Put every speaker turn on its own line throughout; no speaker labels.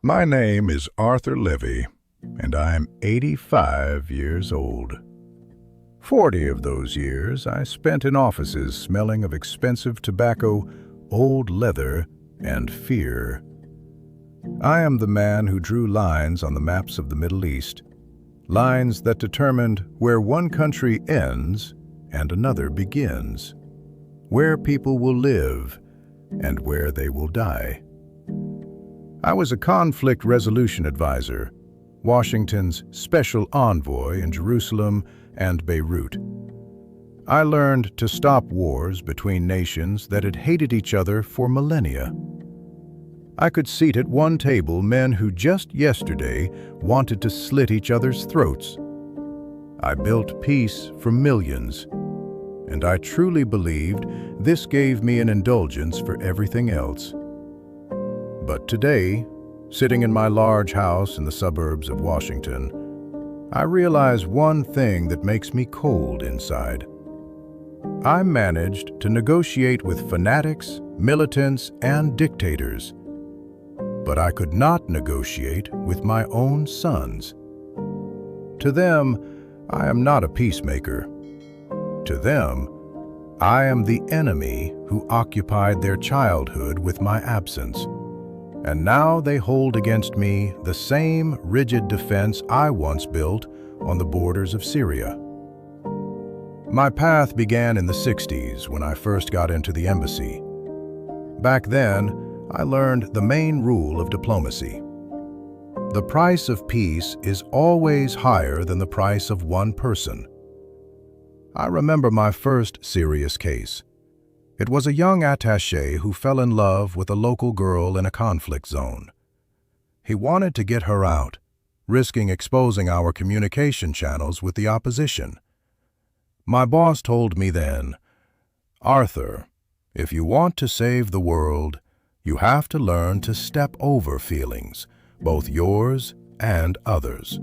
My name is Arthur Levy, and I'm 85 years old. 40 of those years I spent in offices smelling of expensive tobacco, old leather, and fear. I am the man who drew lines on the maps of the Middle East, lines that determined where one country ends and another begins, where people will live and where they will die. I was a conflict resolution advisor, Washington's special envoy in Jerusalem and Beirut. I learned to stop wars between nations that had hated each other for millennia. I could seat at one table men who just yesterday wanted to slit each other's throats. I built peace for millions, and I truly believed this gave me an indulgence for everything else. But today, sitting in my large house in the suburbs of Washington, I realize one thing that makes me cold inside. I managed to negotiate with fanatics, militants, and dictators, but I could not negotiate with my own sons. To them, I am not a peacemaker. To them, I am the enemy who occupied their childhood with my absence. And now they hold against me the same rigid defense I once built on the borders of Syria. My path began in the 60s when I first got into the embassy. Back then, I learned the main rule of diplomacy. The price of peace is always higher than the price of one person. I remember my first serious case. It was a young attaché who fell in love with a local girl in a conflict zone. He wanted to get her out, risking exposing our communication channels with the opposition. My boss told me then, "Arthur, if you want to save the world, you have to learn to step over feelings, both yours and others."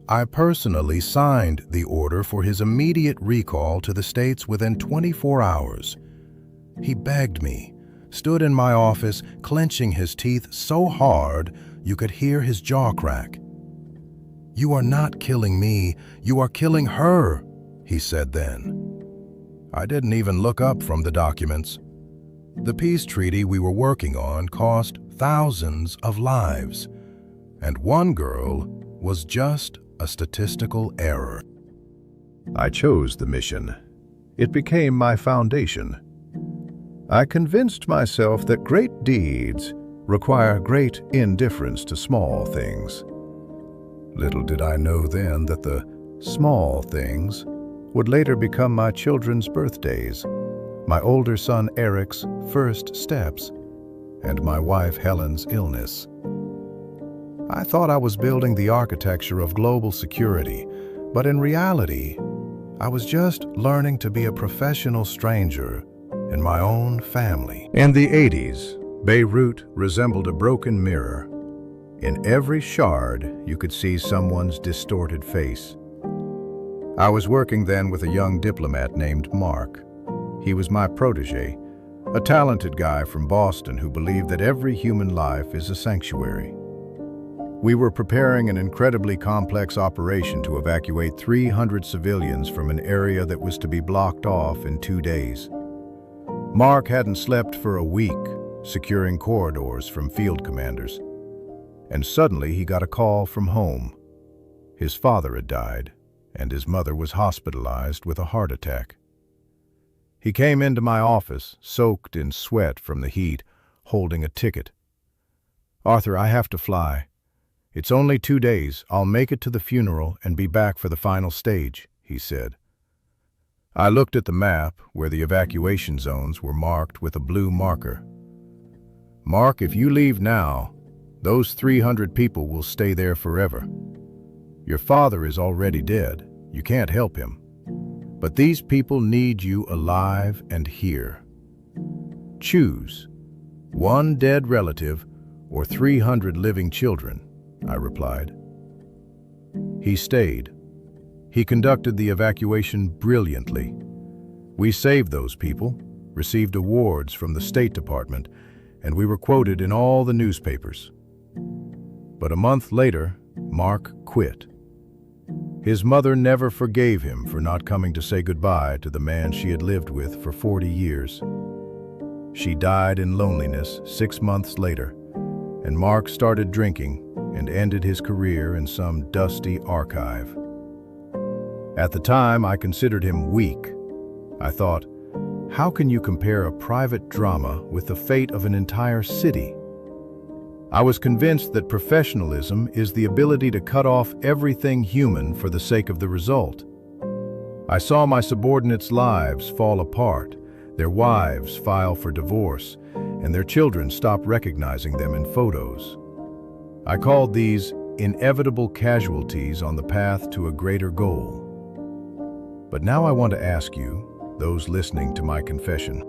I personally signed the order for his immediate recall to the States within 24 hours. He begged me, stood in my office, clenching his teeth so hard you could hear his jaw crack. "You are not killing me, you are killing her," he said then. I didn't even look up from the documents. The peace treaty we were working on cost thousands of lives, and one girl was just a statistical error. I chose the mission. It became my foundation. I convinced myself that great deeds require great indifference to small things. Little did I know then that the small things would later become my children's birthdays, my older son Eric's first steps, and my wife Helen's illness. I thought I was building the architecture of global security, but in reality, I was just learning to be a professional stranger in my own family. In the 80s, Beirut resembled a broken mirror. In every shard, you could see someone's distorted face. I was working then with a young diplomat named Mark. He was my protege, a talented guy from Boston who believed that every human life is a sanctuary. We were preparing an incredibly complex operation to evacuate 300 civilians from an area that was to be blocked off in 2 days. Mark hadn't slept for a week, securing corridors from field commanders. And suddenly he got a call from home. His father had died, and his mother was hospitalized with a heart attack. He came into my office, soaked in sweat from the heat, holding a ticket. "Arthur, I have to fly. It's only 2 days. I'll make it to the funeral and be back for the final stage," he said. I looked at the map where the evacuation zones were marked with a blue marker. "Mark, if you leave now, those 300 people will stay there forever. Your father is already dead. You can't help him. But these people need you alive and here. Choose one dead relative or 300 living children," I replied. He stayed. He conducted the evacuation brilliantly. We saved those people, received awards from the State Department, and we were quoted in all the newspapers. But a month later, Mark quit. His mother never forgave him for not coming to say goodbye to the man she had lived with for 40 years. She died in loneliness 6 months later, and Mark started drinking and ended his career in some dusty archive. At the time, I considered him weak. I thought, how can you compare a private drama with the fate of an entire city? I was convinced that professionalism is the ability to cut off everything human for the sake of the result. I saw my subordinates' lives fall apart, their wives file for divorce, and their children stop recognizing them in photos. I called these inevitable casualties on the path to a greater goal. But now I want to ask you, those listening to my confession,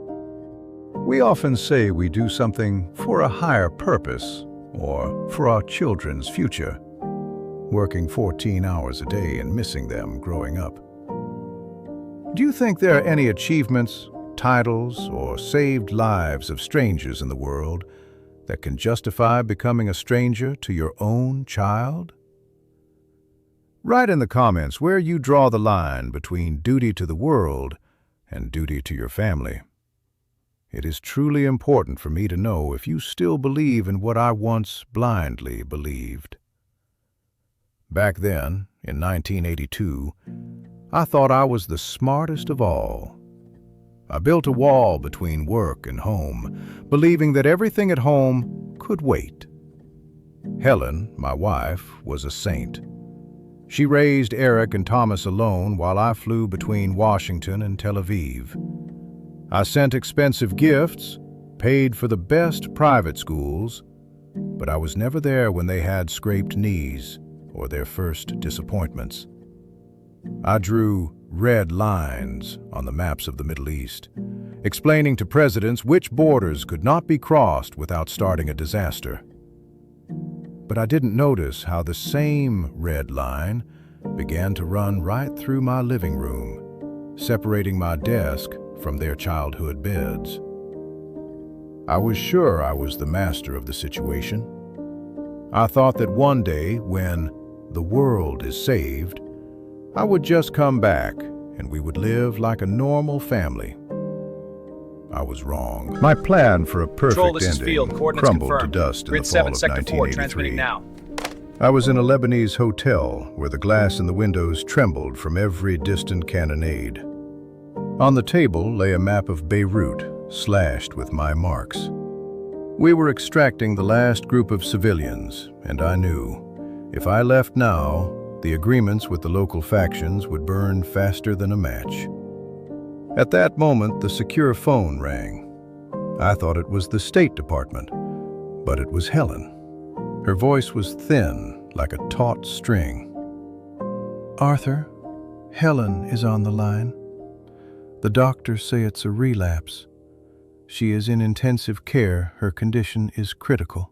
we often say we do something for a higher purpose, or for our children's future, working 14 hours a day and missing them growing up. Do you think there are any achievements, titles, or saved lives of strangers in the world that can justify becoming a stranger to your own child? Write in the comments where you draw the line between duty to the world and duty to your family. It is truly important for me to know if you still believe in what I once blindly believed. Back then, in 1982, I thought I was the smartest of all. I built a wall between work and home, believing that everything at home could wait. Helen, my wife, was a saint. She raised Eric and Thomas alone while I flew between Washington and Tel Aviv. I sent expensive gifts, paid for the best private schools, but I was never there when they had scraped knees or their first disappointments. I drew red lines on the maps of the Middle East, explaining to presidents which borders could not be crossed without starting a disaster. But I didn't notice how the same red line began to run right through my living room, separating my desk from their childhood beds. I was sure I was the master of the situation. I thought that one day, when the world is saved, I would just come back and we would live like a normal family. I was wrong. My plan for a perfect ending crumbled to dust in the fall of 1983. I was in a Lebanese hotel where the glass in the windows trembled from every distant cannonade. On the table lay a map of Beirut, slashed with my marks. We were extracting the last group of civilians, and I knew, if I left now, the agreements with the local factions would burn faster than a match. At that moment, the secure phone rang. I thought it was the State Department, but it was Helen. Her voice was thin, like a taut string. "Arthur, Helen is on the line. The doctors say it's a relapse. She is in intensive care. Her condition is critical.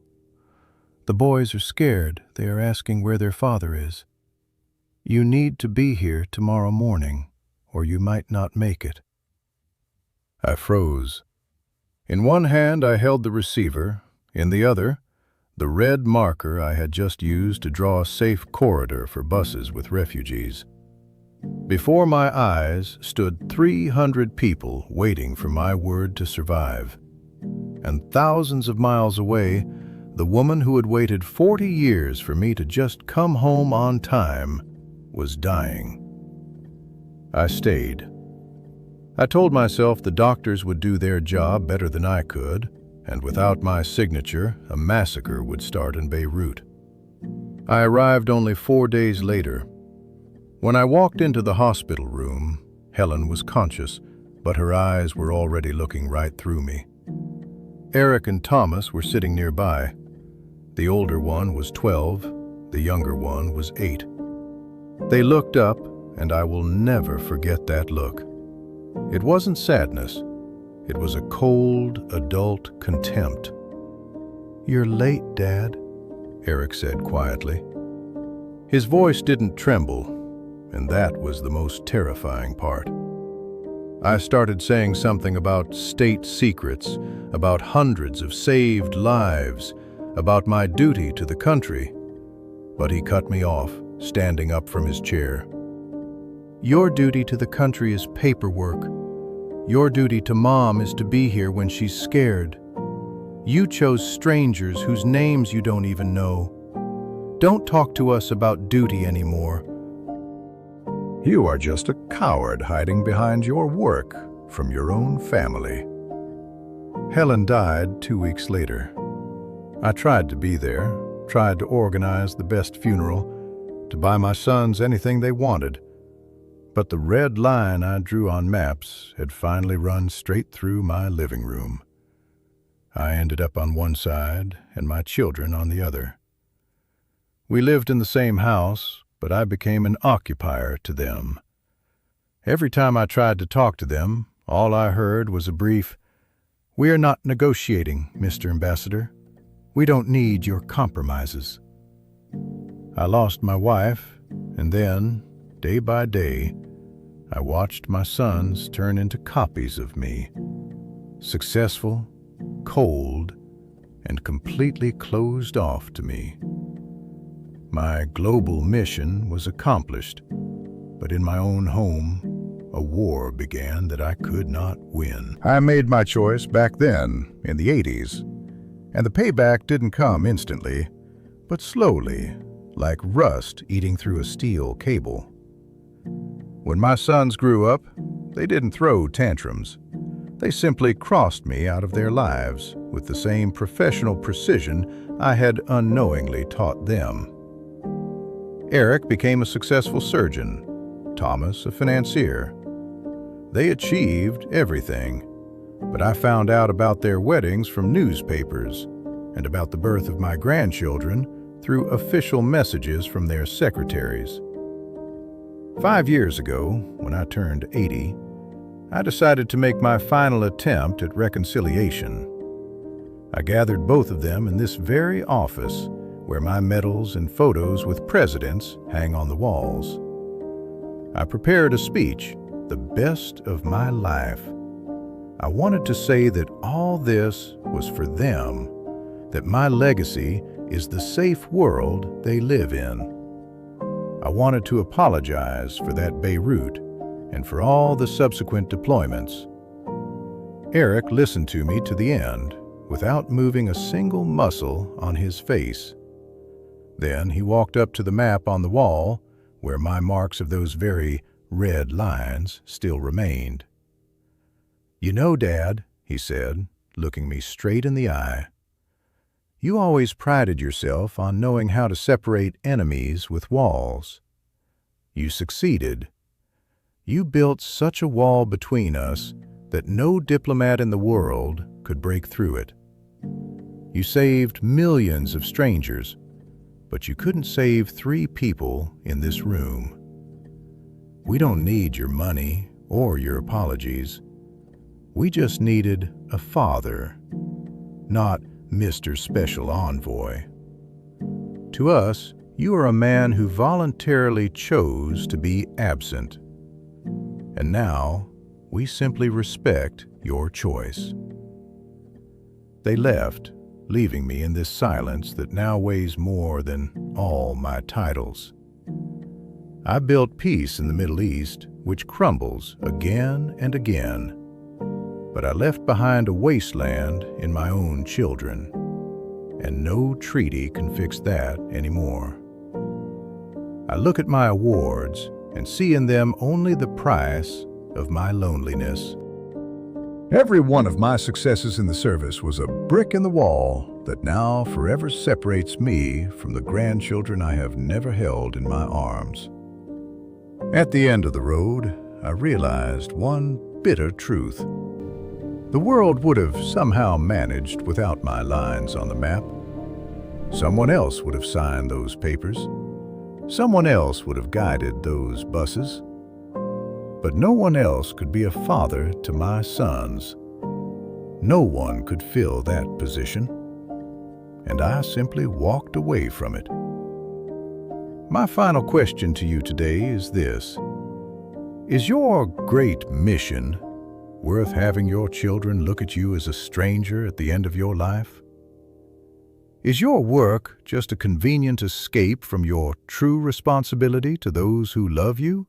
The boys are scared. They are asking where their father is. You need to be here tomorrow morning, or you might not make it." I froze. In one hand I held the receiver, in the other, the red marker I had just used to draw a safe corridor for buses with refugees. Before my eyes stood 300 people waiting for my word to survive. And thousands of miles away, the woman who had waited 40 years for me to just come home on time was dying. I stayed. I told myself the doctors would do their job better than I could, and without my signature, a massacre would start in Beirut. I arrived only 4 days later. When I walked into the hospital room, Helen was conscious, but her eyes were already looking right through me. Eric and Thomas were sitting nearby. The older one was 12, the younger one was 8. They looked up, and I will never forget that look. It wasn't sadness. It was a cold, adult contempt. "You're late, Dad," Eric said quietly. His voice didn't tremble, and that was the most terrifying part. I started saying something about state secrets, about hundreds of saved lives, about my duty to the country, but he cut me off, standing up from his chair. "Your duty to the country is paperwork. Your duty to Mom is to be here when she's scared. You chose strangers whose names you don't even know. Don't talk to us about duty anymore." "You are just a coward hiding behind your work from your own family." Helen died 2 weeks later. I tried to be there, tried to organize the best funeral, to buy my sons anything they wanted. But the red line I drew on maps had finally run straight through my living room. I ended up on one side and my children on the other. We lived in the same house, but I became an occupier to them. Every time I tried to talk to them, all I heard was a brief, "We are not negotiating, Mr. Ambassador. We don't need your compromises." I lost my wife, and then, day by day, I watched my sons turn into copies of me. Successful, cold, and completely closed off to me. My global mission was accomplished, but in my own home, a war began that I could not win. I made my choice back then, in the 80s, and the payback didn't come instantly, but slowly, like rust eating through a steel cable. When my sons grew up, they didn't throw tantrums. They simply crossed me out of their lives with the same professional precision I had unknowingly taught them. Eric became a successful surgeon, Thomas a financier. They achieved everything, but I found out about their weddings from newspapers and about the birth of my grandchildren through official messages from their secretaries. 5 years ago, when I turned 80, I decided to make my final attempt at reconciliation. I gathered both of them in this very office where my medals and photos with presidents hang on the walls. I prepared a speech, the best of my life. I wanted to say that all this was for them, that my legacy is the safe world they live in. I wanted to apologize for that Beirut and for all the subsequent deployments. Eric listened to me to the end without moving a single muscle on his face. Then he walked up to the map on the wall where my marks of those very red lines still remained. "You know, Dad," he said, looking me straight in the eye, "you always prided yourself on knowing how to separate enemies with walls. You succeeded. You built such a wall between us that no diplomat in the world could break through it. You saved millions of strangers, but you couldn't save 3 people in this room. We don't need your money or your apologies. We just needed a father, not Mr. Special Envoy. To us, you are a man who voluntarily chose to be absent. And now, we simply respect your choice." They left, leaving me in this silence that now weighs more than all my titles. I built peace in the Middle East, which crumbles again and again. But I left behind a wasteland in my own children, and no treaty can fix that anymore. I look at my awards and see in them only the price of my loneliness. Every one of my successes in the service was a brick in the wall that now forever separates me from the grandchildren I have never held in my arms. At the end of the road, I realized one bitter truth. The world would have somehow managed without my lines on the map. Someone else would have signed those papers. Someone else would have guided those buses. But no one else could be a father to my sons. No one could fill that position. And I simply walked away from it. My final question to you today is this: is your great mission worth having your children look at you as a stranger at the end of your life? Is your work just a convenient escape from your true responsibility to those who love you?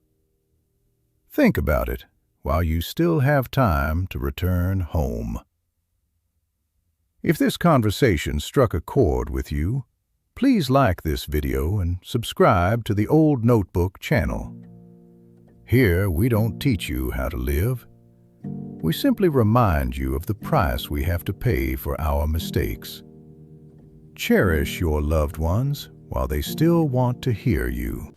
Think about it while you still have time to return home. If this conversation struck a chord with you, please like this video and subscribe to the Old Notebook channel. Here, we don't teach you how to live. We simply remind you of the price we have to pay for our mistakes. Cherish your loved ones while they still want to hear you.